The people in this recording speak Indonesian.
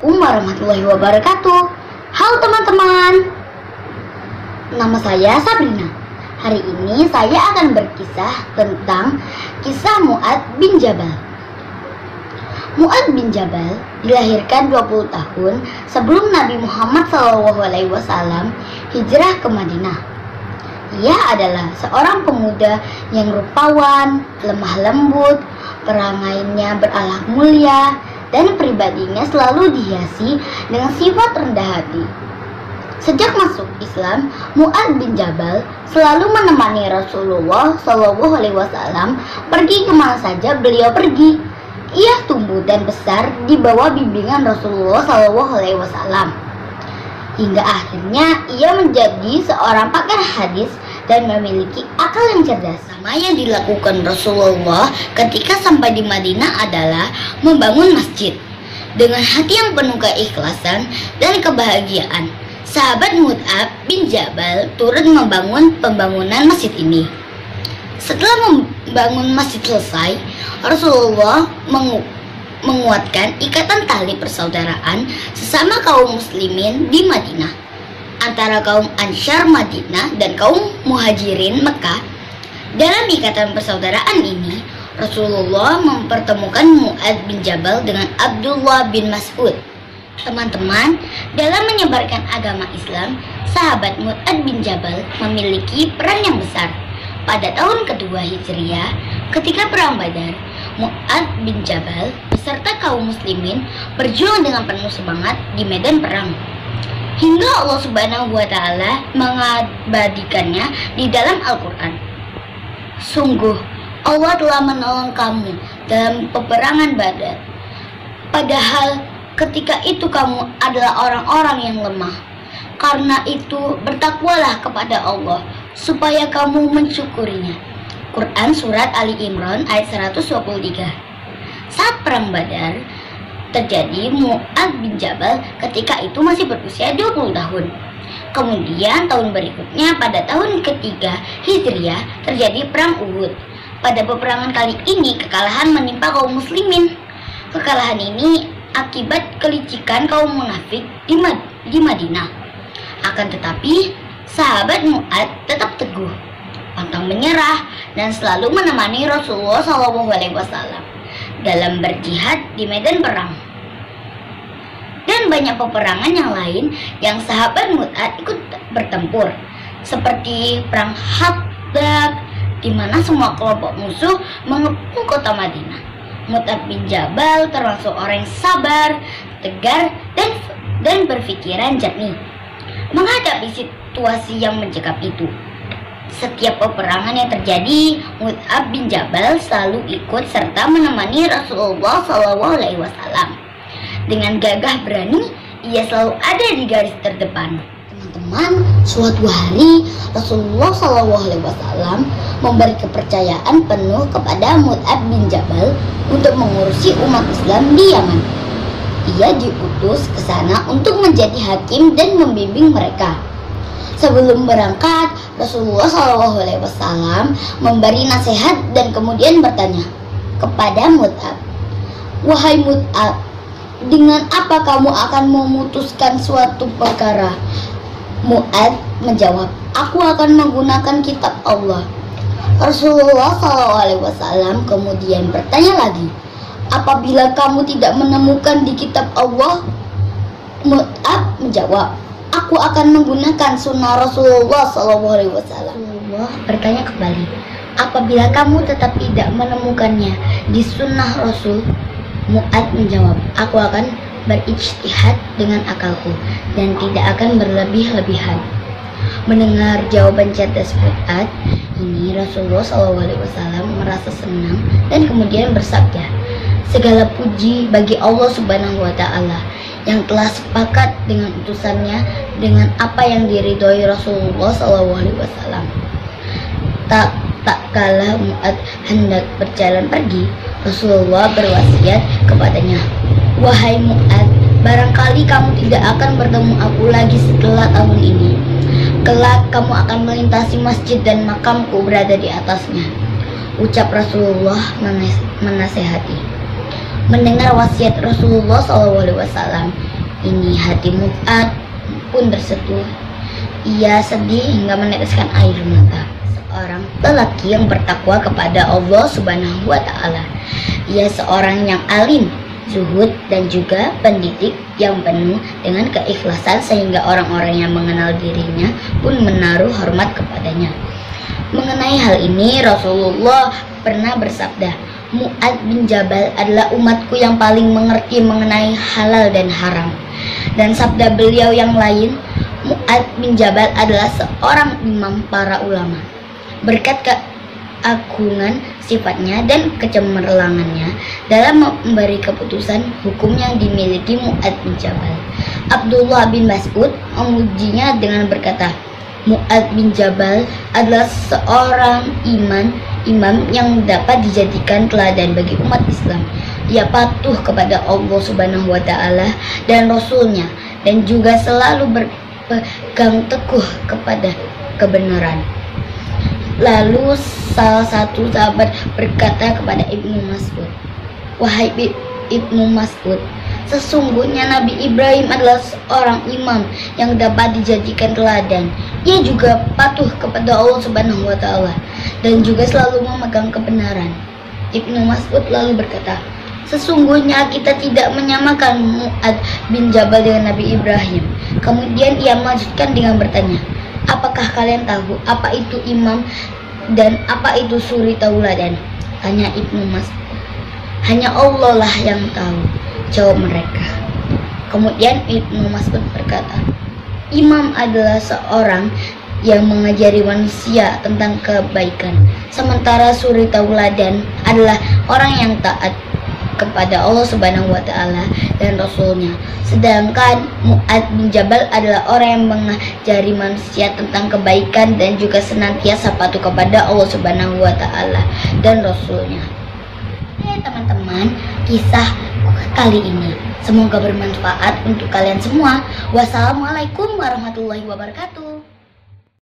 Assalamualaikum warahmatullahi wabarakatuh. Halo teman-teman, nama saya Sabrina. Hari ini saya akan berkisah tentang kisah Mu'adz bin Jabal. Mu'adz bin Jabal dilahirkan 20 tahun sebelum Nabi Muhammad SAW hijrah ke Madinah. Ia adalah seorang pemuda yang rupawan, lemah lembut, perangainya berakhlak mulia, dan pribadinya selalu dihiasi dengan sifat rendah hati. Sejak masuk Islam, Mu'adz bin Jabal selalu menemani Rasulullah SAW pergi kemana saja beliau pergi. Ia tumbuh dan besar di bawah bimbingan Rasulullah SAW. Hingga akhirnya ia menjadi seorang pakar hadis dan memiliki akal yang cerdas. Sama yang dilakukan Rasulullah ketika sampai di Madinah adalah membangun masjid. Dengan hati yang penuh keikhlasan dan kebahagiaan, sahabat Mu'adz bin Jabal turut membangun pembangunan masjid ini. Setelah membangun masjid selesai, Rasulullah menguatkan ikatan tali persaudaraan sesama kaum muslimin di Madinah antara kaum Ansyar Madinah dan kaum Muhajirin Mekah. Dalam ikatan persaudaraan ini, Rasulullah mempertemukan Mu'adz bin Jabal dengan Abdullah bin Mas'ud. Teman-teman, dalam menyebarkan agama Islam, sahabat Mu'adz bin Jabal memiliki peran yang besar. Pada tahun kedua Hijriah, ketika perang Badar, Mu'adz bin Jabal beserta kaum muslimin berjuang dengan penuh semangat di medan perang, hingga Allah Subhanahu wa Ta'ala mengabadikannya di dalam Al-Quran. Sungguh, Allah telah menolong kamu dalam peperangan Badar, padahal ketika itu kamu adalah orang-orang yang lemah. Karena itu, bertakwalah kepada Allah supaya kamu mensyukurinya. Quran Surat Ali Imran ayat 123. Saat perang Badar terjadi, Mu'adz bin Jabal ketika itu masih berusia 20 tahun. Kemudian tahun berikutnya pada tahun ketiga Hijriah terjadi perang Uhud. Pada peperangan kali ini kekalahan menimpa kaum muslimin. Kekalahan ini akibat kelicikan kaum munafik di Madinah. Akan tetapi sahabat Mu'adz tetap teguh, pantang menyerah, dan selalu menemani Rasulullah SAW dalam berjihad di medan perang. Dan banyak peperangan yang lain yang sahabat Mu'adz ikut bertempur, seperti perang Khandaq, di mana semua kelompok musuh mengepung kota Madinah. Mu'adz bin Jabal termasuk orang yang sabar, tegar, dan berpikiran jernih menghadapi situasi yang mencekam itu. Setiap peperangan yang terjadi, Mu'adz bin Jabal selalu ikut serta menemani Rasulullah SAW. Dengan gagah berani, ia selalu ada di garis terdepan. Teman-teman, suatu hari Rasulullah SAW memberi kepercayaan penuh kepada Mu'adz bin Jabal untuk mengurusi umat Islam di Yaman. Ia diutus ke sana untuk menjadi hakim dan membimbing mereka. Sebelum berangkat, Rasulullah SAW memberi nasihat dan kemudian bertanya kepada Mu'adz, "Wahai Mu'adz, dengan apa kamu akan memutuskan suatu perkara?" Mu'adz menjawab, "Aku akan menggunakan kitab Allah." Rasulullah SAW kemudian bertanya lagi, "Apabila kamu tidak menemukan di kitab Allah?" Mu'adz menjawab, "Aku akan menggunakan sunnah Rasulullah SAW." Allah bertanya kembali, "Apabila kamu tetap tidak menemukannya di sunnah Rasul?" Mu'adz menjawab, "Aku akan berijtihad dengan akalku dan tidak akan berlebih-lebihan." Mendengar jawaban cerdas Mu'adz ini, Rasulullah SAW merasa senang dan kemudian bersabda, "Segala puji bagi Allah Subhanahu wa Ta'ala yang telah sepakat dengan utusannya dengan apa yang diridhoi Rasulullah SAW." Tak kala Mu'adz hendak berjalan pergi, Rasulullah berwasiat kepadanya, "Wahai Mu'adz, barangkali kamu tidak akan bertemu aku lagi setelah tahun ini. Kelak kamu akan melintasi masjid dan makamku berada di atasnya." Ucap Rasulullah menasehati, Mendengar wasiat Rasulullah SAW ini, hati Mu'ad pun tersentuh. Ia sedih hingga meneteskan air mata. Seorang lelaki yang bertakwa kepada Allah Subhanahu wa Ta'ala. Ia seorang yang alim, zuhud, dan juga pendidik yang penuh dengan keikhlasan, sehingga orang-orang yang mengenal dirinya pun menaruh hormat kepadanya. Mengenai hal ini, Rasulullah pernah bersabda, Mu'ad bin Jabal adalah umatku yang paling mengerti mengenai halal dan haram. Dan sabda beliau yang lain, Mu'ad bin Jabal adalah seorang imam para ulama. Berkat keagungan sifatnya dan kecemerlangannya dalam memberi keputusan hukum yang dimiliki Mu'ad bin Jabal, Abdullah bin Mas'ud memujinya dengan berkata, Mu'ad bin Jabal adalah seorang imam yang dapat dijadikan teladan bagi umat Islam. Ia patuh kepada Allah Subhanahu wa Ta'ala dan Rasulnya, dan juga selalu berpegang teguh kepada kebenaran. Lalu salah satu sahabat berkata kepada Ibnu Mas'ud, wahai Ibnu Mas'ud, sesungguhnya Nabi Ibrahim adalah seorang imam yang dapat dijadikan teladan. Ia juga patuh kepada Allah Subhanahu wa Ta'ala dan juga selalu memegang kebenaran. Ibnu Mas'ud lalu berkata, sesungguhnya kita tidak menyamakan Mu'ad bin Jabal dengan Nabi Ibrahim. Kemudian ia melanjutkan dengan bertanya, apakah kalian tahu apa itu imam dan apa itu suri tauladan? Tanya Ibnu Mas'ud. Hanya Allah lah yang tahu, jawab mereka. Kemudian Ibnu Mas'ud berkata, imam adalah seorang yang mengajari manusia tentang kebaikan, sementara suri tauladan adalah orang yang taat kepada Allah Subhanahu wa Ta'ala dan Rasulnya. Sedangkan Mu'ad bin Jabal adalah orang yang mengajari manusia tentang kebaikan dan juga senantiasa patuh kepada Allah Subhanahu wa Ta'ala dan Rasulnya. Teman-teman, kisah kali ini semoga bermanfaat untuk kalian semua. Wassalamualaikum warahmatullahi wabarakatuh.